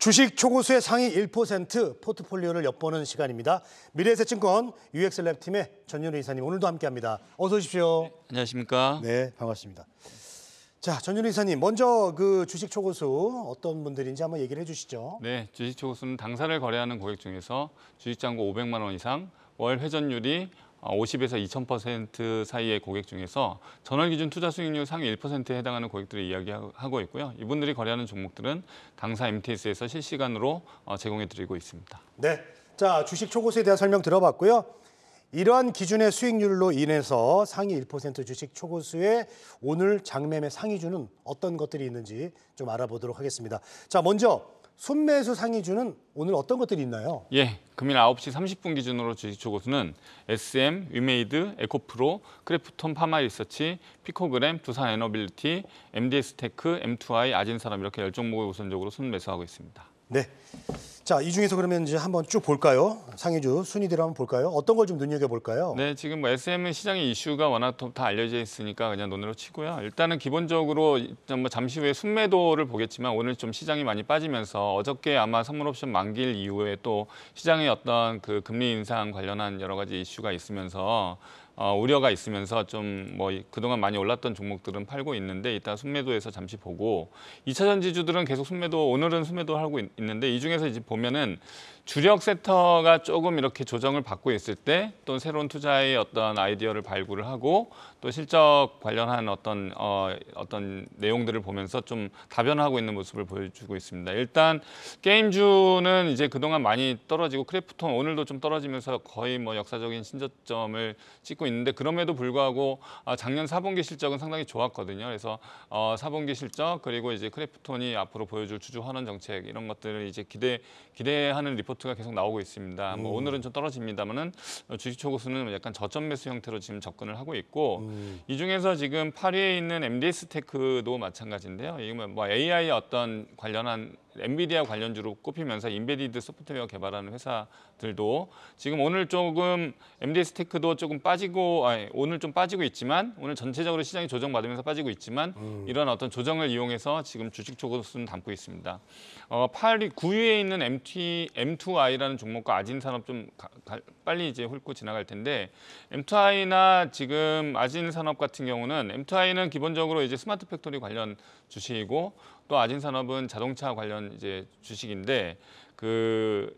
주식 초고수의 상위 1% 포트폴리오를 엿보는 시간입니다. 미래에셋증권 UX랩팀의 전윤우 이사님 오늘도 함께합니다. 어서 오십시오. 네, 안녕하십니까? 네, 반갑습니다. 자, 전윤우 이사님 먼저 그 주식 초고수 어떤 분들인지 한번 얘기를 해주시죠. 네, 주식 초고수는 당사를 거래하는 고객 중에서 주식 잔고 500만 원 이상, 월 회전율이 50에서 2000% 사이의 고객 중에서 전월 기준 투자 수익률 상위 1%에 해당하는 고객들을 이야기하고 있고요. 이분들이 거래하는 종목들은 당사 MTS에서 실시간으로 제공해 드리고 있습니다. 네, 자 주식 초고수에 대한 설명 들어봤고요. 이러한 기준의 수익률로 인해서 상위 1% 주식 초고수의 오늘 장매매 상위주는 어떤 것들이 있는지 좀 알아보도록 하겠습니다. 자, 먼저 순매수 상위주는 오늘 어떤 것들이 있나요? 예, 금일 9시 30분 기준으로 주식 초고수는 SM, 위메이드, 에코프로, 크래프톤 파마리서치, 피코그램, 두산 에너빌리티, MDS테크, M2I, 아진사람 이렇게 10종목을 우선적으로 순매수하고 있습니다. 네. 자, 이 중에서 그러면 이제 한번 쭉 볼까요? 상위주 순위들 한번 볼까요? 어떤 걸 좀 눈여겨볼까요? 네, 지금 뭐 SM은 시장의 이슈가 워낙 다 알려져 있으니까 그냥 논으로 치고요. 일단은 기본적으로 뭐 잠시 후에 순매도를 보겠지만 오늘 좀 시장이 많이 빠지면서 어저께 아마 선물옵션 만기일 이후에 또 시장의 어떤 그 금리 인상 관련한 여러 가지 이슈가 있으면서 우려가 있으면서 좀 뭐 그동안 많이 올랐던 종목들은 팔고 있는데 이따 순매도에서 잠시 보고 2차 전지주들은 계속 순매도 오늘은 순매도 하고 있는데 이 중에서 이제 보면은 주력 섹터가 조금 이렇게 조정을 받고 있을 때 또 새로운 투자의 어떤 아이디어를 발굴을 하고 또 실적 관련한 어떤 내용들을 보면서 좀 다변화하고 있는 모습을 보여주고 있습니다. 일단 게임주는 이제 그동안 많이 떨어지고 크래프톤 오늘도 좀 떨어지면서 거의 뭐 역사적인 신저점을 찍고 있는데 그럼에도 불구하고 작년 4분기 실적은 상당히 좋았거든요. 그래서 4분기 실적 그리고 이제 크래프톤이 앞으로 보여줄 주주 환원 정책 이런 것들을 이제 기대하는 리포트가 계속 나오고 있습니다. 뭐 오늘은 좀 떨어집니다만은 주식 초고수는 약간 저점 매수 형태로 지금 접근을 하고 있고 이 중에서 지금 8위에 있는 MDS테크도 마찬가지인데요. 이건 뭐 AI 어떤 관련한 엔비디아 관련주로 꼽히면서 인베디드 소프트웨어 개발하는 회사들도 지금 오늘 조금 MDS테크도 조금 빠지고 오늘 좀 빠지고 있지만 오늘 전체적으로 시장이 조정받으면서 빠지고 있지만 이런 어떤 조정을 이용해서 지금 주식 초고수는 담고 있습니다. 9위에 있는 M2I라는 종목과 아진산업 좀 빨리 이제 훑고 지나갈 텐데 M2I나 지금 아진산업 같은 경우는 M2I는 기본적으로 이제 스마트 팩토리 관련 주식이고 또 아진산업은 자동차 관련 이제 주식인데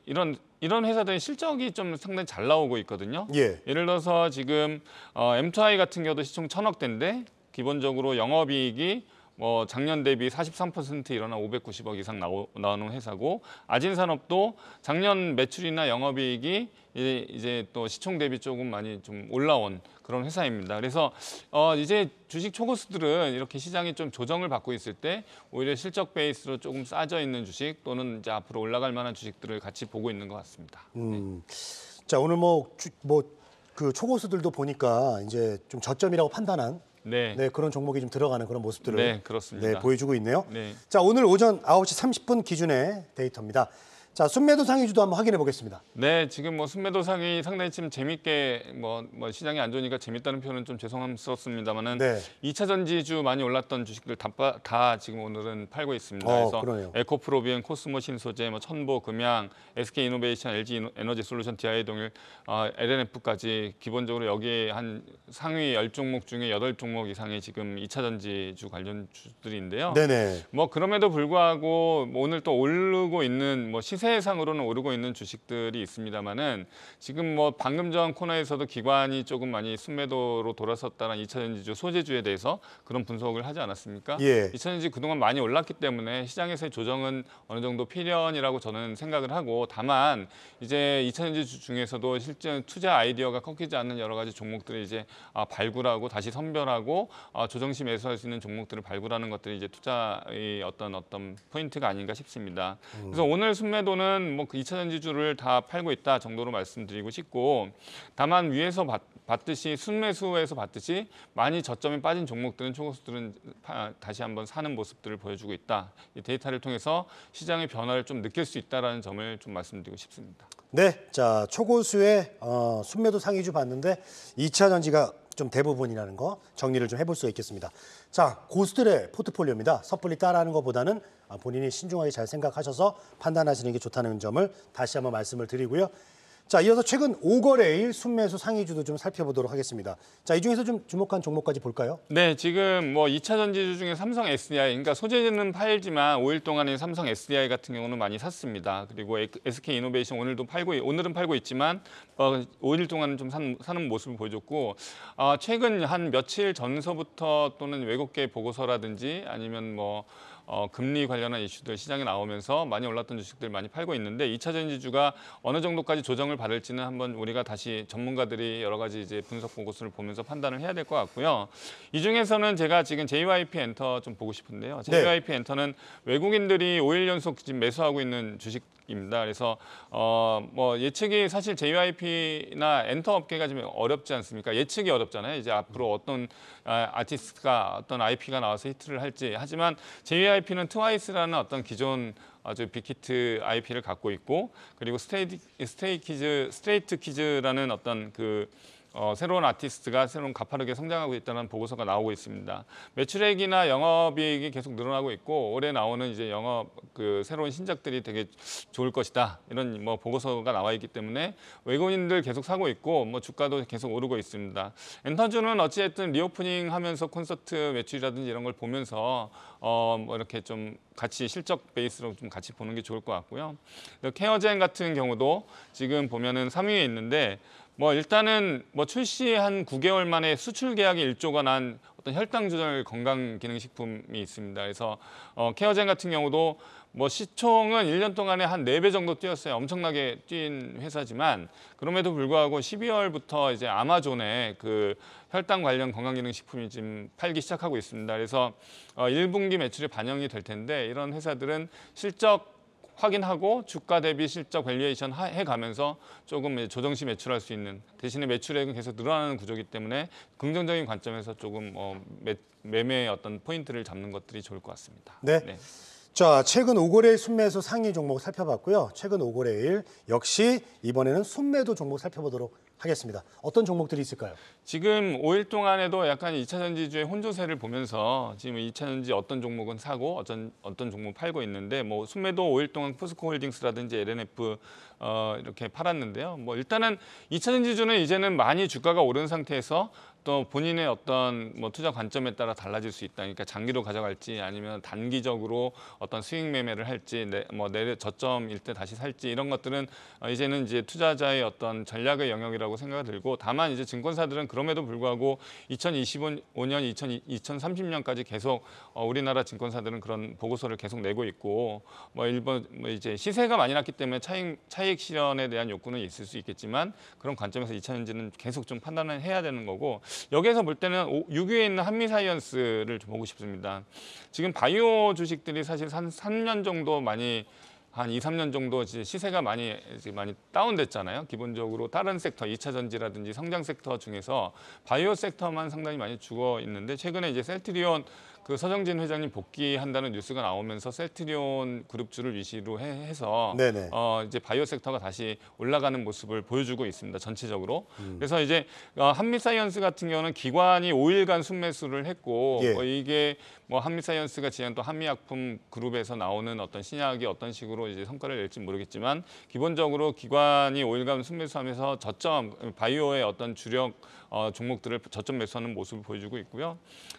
이런 회사들은 실적이 좀 상당히 잘 나오고 있거든요. 예. 예를 들어서 지금 M2I 같은 경우도 시총 1,000억대인데 기본적으로 영업이익이 뭐 작년 대비 43% 일어나 590억 이상 나오는 회사고 아진산업도 작년 매출이나 영업이익이 이제 또 시총 대비 조금 많이 좀 올라온 그런 회사입니다. 그래서 이제 주식 초고수들은 이렇게 시장이 좀 조정을 받고 있을 때 오히려 실적 베이스로 조금 싸져 있는 주식 또는 이제 앞으로 올라갈 만한 주식들을 같이 보고 있는 것 같습니다. 자, 오늘 그 초고수들도 보니까 이제 좀 저점이라고 판단한 네, 그런 종목이 좀 들어가는 그런 모습들을 네, 그렇습니다. 네, 보여주고 있네요. 네. 자, 오늘 오전 9시 30분 기준의 데이터입니다. 자, 순매도 상위주도 한번 확인해 보겠습니다. 네, 지금 뭐 순매도 상이 상당히 지금 재밌게 뭐 시장이 안 좋으니까 재밌다는 표현은 좀 죄송스럽습니다만은 네. 2차 전지주 많이 올랐던 주식들 다 지금 오늘은 팔고 있습니다. 그래서 그러네요. 에코프로비엔, 코스모 신소재, 뭐 천보 금양, SK 이노베이션, LG 에너지 솔루션, DI 동일, LNF까지 기본적으로 여기에 한 상위 10종목 중에 8종목 이상이 지금 2차 전지주 관련 주들인데요. 네네. 뭐 그럼에도 불구하고 오늘 또 오르고 있는 뭐 시세상으로는 오르고 있는 주식들이 있습니다만은 지금 뭐 방금 전 코너에서도 기관이 조금 많이 순매도로 돌아섰다는 2차 전지주 소재주에 대해서 그런 분석을 하지 않았습니까? 예. 2차 전지 그동안 많이 올랐기 때문에 시장에서의 조정은 어느 정도 필연이라고 저는 생각을 하고 다만 이제 2차 전지 중에서도 실제 투자 아이디어가 꺾이지 않는 여러 가지 종목들을 이제 발굴하고 다시 선별하고 조정시 매수할 수 있는 종목들을 발굴하는 것들이 이제 투자의 어떤 포인트가 아닌가 싶습니다. 그래서 오늘 순매도 는 뭐 그 2차 전지주를 다 팔고 있다 정도로 말씀드리고 싶고 다만 위에서 봤듯이 순매수에서 봤듯이 많이 저점에 빠진 종목들은 초고수들은 다시 한번 사는 모습들을 보여주고 있다. 이 데이터를 통해서 시장의 변화를 좀 느낄 수 있다는 점을 좀 말씀드리고 싶습니다. 네, 자 초고수의 순매도 상위주 봤는데 2차 전지가 좀 대부분이라는 거 정리를 좀 해볼 수 있겠습니다. 자, 고수들의 포트폴리오입니다. 섣불리 따라하는 것보다는 본인이 신중하게 잘 생각하셔서 판단하시는 게 좋다는 점을 다시 한번 말씀을 드리고요. 자, 이어서 최근 5거래일 순매수 상위주도 좀 살펴보도록 하겠습니다. 자, 이 중에서 좀 주목한 종목까지 볼까요? 네, 지금 뭐 2차 전지주 중에 삼성 SDI, 그러니까 소재는 팔지만 5일 동안에 삼성 SDI 같은 경우는 많이 샀습니다. 그리고 SK 이노베이션 오늘은 팔고 있지만 5일 동안은 좀 사는 모습을 보여줬고, 최근 한 며칠 전서부터 또는 외국계 보고서라든지 아니면 금리 관련한 이슈들 시장에 나오면서 많이 올랐던 주식들 많이 팔고 있는데 2차 전지주가 어느 정도까지 조정을 받을지는 한번 우리가 다시 전문가들이 여러 가지 이제 분석 보고서를 보면서 판단을 해야 될 것 같고요. 이 중에서는 제가 지금 JYP 엔터 좀 보고 싶은데요. JYP 엔터는 외국인들이 5일 연속 지금 매수하고 있는 주식입니다. 그래서 예측이 사실 JYP나 엔터 업계가 좀 어렵지 않습니까? 예측이 어렵잖아요. 이제 앞으로 어떤 아티스트가 어떤 IP가 나와서 히트를 할지. 하지만 JYP는 트와이스라는 어떤 기존 아주 빅히트 IP를 갖고 있고, 그리고 스트레이트 키즈라는 어떤 새로운 아티스트가 새로운 가파르게 성장하고 있다는 보고서가 나오고 있습니다. 매출액이나 영업이익이 계속 늘어나고 있고 올해 나오는 이제 영업 새로운 신작들이 되게 좋을 것이다. 이런 보고서가 나와 있기 때문에 외국인들 계속 사고 있고 주가도 계속 오르고 있습니다. 엔터주는 어찌됐든 리오프닝 하면서 콘서트 매출이라든지 이런 걸 보면서 이렇게 좀 같이 실적 베이스로 좀 같이 보는 게 좋을 것 같고요. 케어젠 같은 경우도 지금 보면은 3위에 있는데 일단은 출시 한 9개월 만에 수출 계약이 1조가 난 어떤 혈당 조절 건강 기능 식품이 있습니다. 그래서 케어젠 같은 경우도 시총은 1년 동안에 한 4배 정도 뛰었어요. 엄청나게 뛴 회사지만 그럼에도 불구하고 12월부터 이제 아마존에 혈당 관련 건강 기능 식품이 지금 팔기 시작하고 있습니다. 그래서 1분기 매출이 반영이 될 텐데 이런 회사들은 실적 확인하고 주가 대비 실적 밸류에이션 해가면서 조금 조정시 매출할 수 있는, 대신에 매출액은 계속 늘어나는 구조이기 때문에 긍정적인 관점에서 조금 매매의 어떤 포인트를 잡는 것들이 좋을 것 같습니다. 네. 자, 최근 5거래일 순매수 상위 종목 살펴봤고요. 최근 5거래일 역시 이번에는 순매도 종목 살펴보도록 하겠습니다. 어떤 종목들이 있을까요? 지금 5일 동안에도 약간 2차 전지주의 혼조세를 보면서 지금 2차 전지 어떤 종목은 사고 어떤 종목은 팔고 있는데 순매도 5일 동안 포스코홀딩스라든지 LNF 이렇게 팔았는데요. 일단은 2차 전지주는 이제는 많이 주가가 오른 상태에서 또 본인의 어떤 투자 관점에 따라 달라질 수 있다. 그러니까 장기로 가져갈지 아니면 단기적으로 어떤 수익 매매를 할지 저점일 때 다시 살지 이런 것들은 이제는 이제 투자자의 어떤 전략의 영역이라고 생각이 들고, 다만 이제 증권사들은 그럼에도 불구하고 2025년, 2030년까지 계속 우리나라 증권사들은 그런 보고서를 계속 내고 있고 일본 이제 시세가 많이 났기 때문에 차익 실현에 대한 욕구는 있을 수 있겠지만 그런 관점에서 2차 전지는 계속 좀 판단을 해야 되는 거고, 여기에서 볼 때는 6위에 있는 한미사이언스를 좀 보고 싶습니다. 지금 바이오 주식들이 사실 한 3년 정도 한 2, 3년 정도 시세가 많이 다운됐잖아요. 기본적으로 다른 섹터, 2차 전지라든지 성장 섹터 중에서 바이오 섹터만 상당히 많이 죽어 있는데, 최근에 이제 셀트리온 서정진 회장님 복귀한다는 뉴스가 나오면서 셀트리온 그룹주를 위시로 해서 이제 바이오 섹터가 다시 올라가는 모습을 보여주고 있습니다. 전체적으로. 그래서 이제 한미사이언스 같은 경우는 기관이 5일간 순매수를 했고 이게 한미사이언스가 지난 또 한미약품 그룹에서 나오는 어떤 신약이 어떤 식으로 이제 성과를 낼지 모르겠지만 기본적으로 기관이 5일간 순매수하면서 바이오의 어떤 주력 종목들을 저점 매수하는 모습을 보여주고 있고요.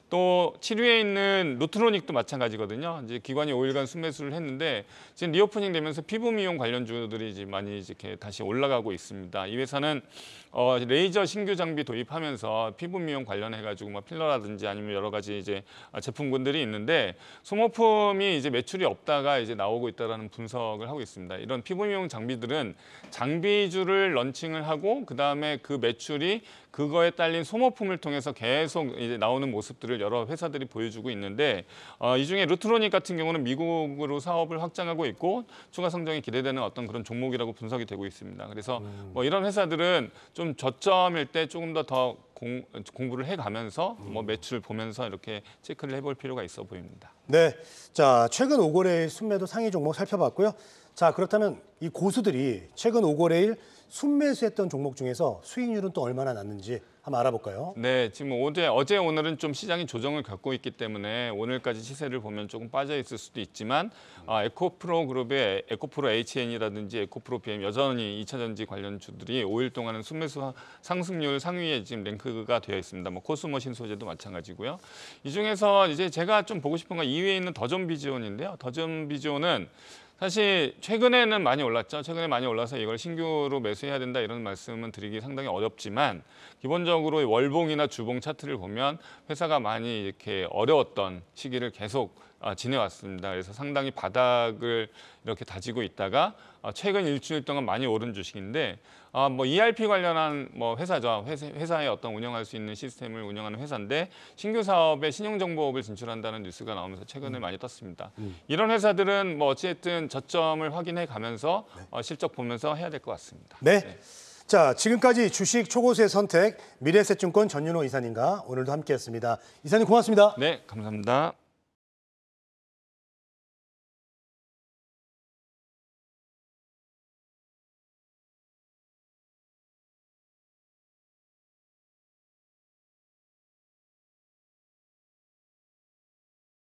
또 7위에 있는 루트로닉도 마찬가지거든요. 이제 기관이 5일간 순매수를 했는데 지금 리오프닝 되면서 피부 미용 관련주들이 이제 많이 이렇게 다시 올라가고 있습니다. 이 회사는 레이저 신규 장비 도입하면서 피부 미용 관련해가지고 필러라든지 아니면 여러 가지 이제 제품군들이 있는데 소모품이 이제 매출이 없다가 이제 나오고 있다라는 분석을 하고 있습니다. 이런 피부 미용 장비들은 장비주를 런칭을 하고 그 다음에 그 매출이 그거에 딸린 소모품을 통해서 계속 이제 나오는 모습들을 여러 회사들이 보여주고 있는데 이 중에 루트로닉 같은 경우는 미국으로 사업을 확장하고 있고 추가 성장이 기대되는 어떤 그런 종목이라고 분석이 되고 있습니다. 그래서 이런 회사들은 좀 저점일 때 조금 더 공부를 해가면서 매출 보면서 이렇게 체크를 해볼 필요가 있어 보입니다. 네, 자 최근 5거래일 순매도 상위 종목 살펴봤고요. 자 그렇다면 이 고수들이 최근 5거래일 순매수했던 종목 중에서 수익률은 또 얼마나 났는지 한번 알아볼까요? 네, 지금 어제 오늘은 좀 시장이 조정을 겪고 있기 때문에 오늘까지 시세를 보면 조금 빠져 있을 수도 있지만 에코프로 그룹의 에코프로 HN이라든지 에코프로 BM 여전히 2차 전지 관련 주들이 5일 동안은 순매수 상승률 상위에 지금 랭크가 되어 있습니다. 뭐 코스모신 소재도 마찬가지고요. 이 중에서 이제 제가 좀 보고 싶은 건 2위에 있는 더존비즈온인데요. 더존비즈온은 사실 최근에는 많이 올랐죠. 최근에 많이 올라서 이걸 신규로 매수해야 된다 이런 말씀은 드리기 상당히 어렵지만 기본적으로 월봉이나 주봉 차트를 보면 회사가 많이 이렇게 어려웠던 시기를 계속 지내왔습니다. 그래서 상당히 바닥을 이렇게 다지고 있다가 최근 일주일 동안 많이 오른 주식인데 뭐 ERP 관련한 뭐 회사죠. 회사의 어떤 운영할 수 있는 시스템을 운영하는 회사인데 신규 사업에 신용정보업을 진출한다는 뉴스가 나오면서 최근에 많이 떴습니다. 이런 회사들은 뭐 어쨌든 저점을 확인해 가면서 실적 보면서 해야 될 것 같습니다. 네. 네. 자, 지금까지 주식 초고수의 선택 미래에셋증권 전윤호 이사님과 오늘도 함께했습니다. 이사님 고맙습니다. 네, 감사합니다.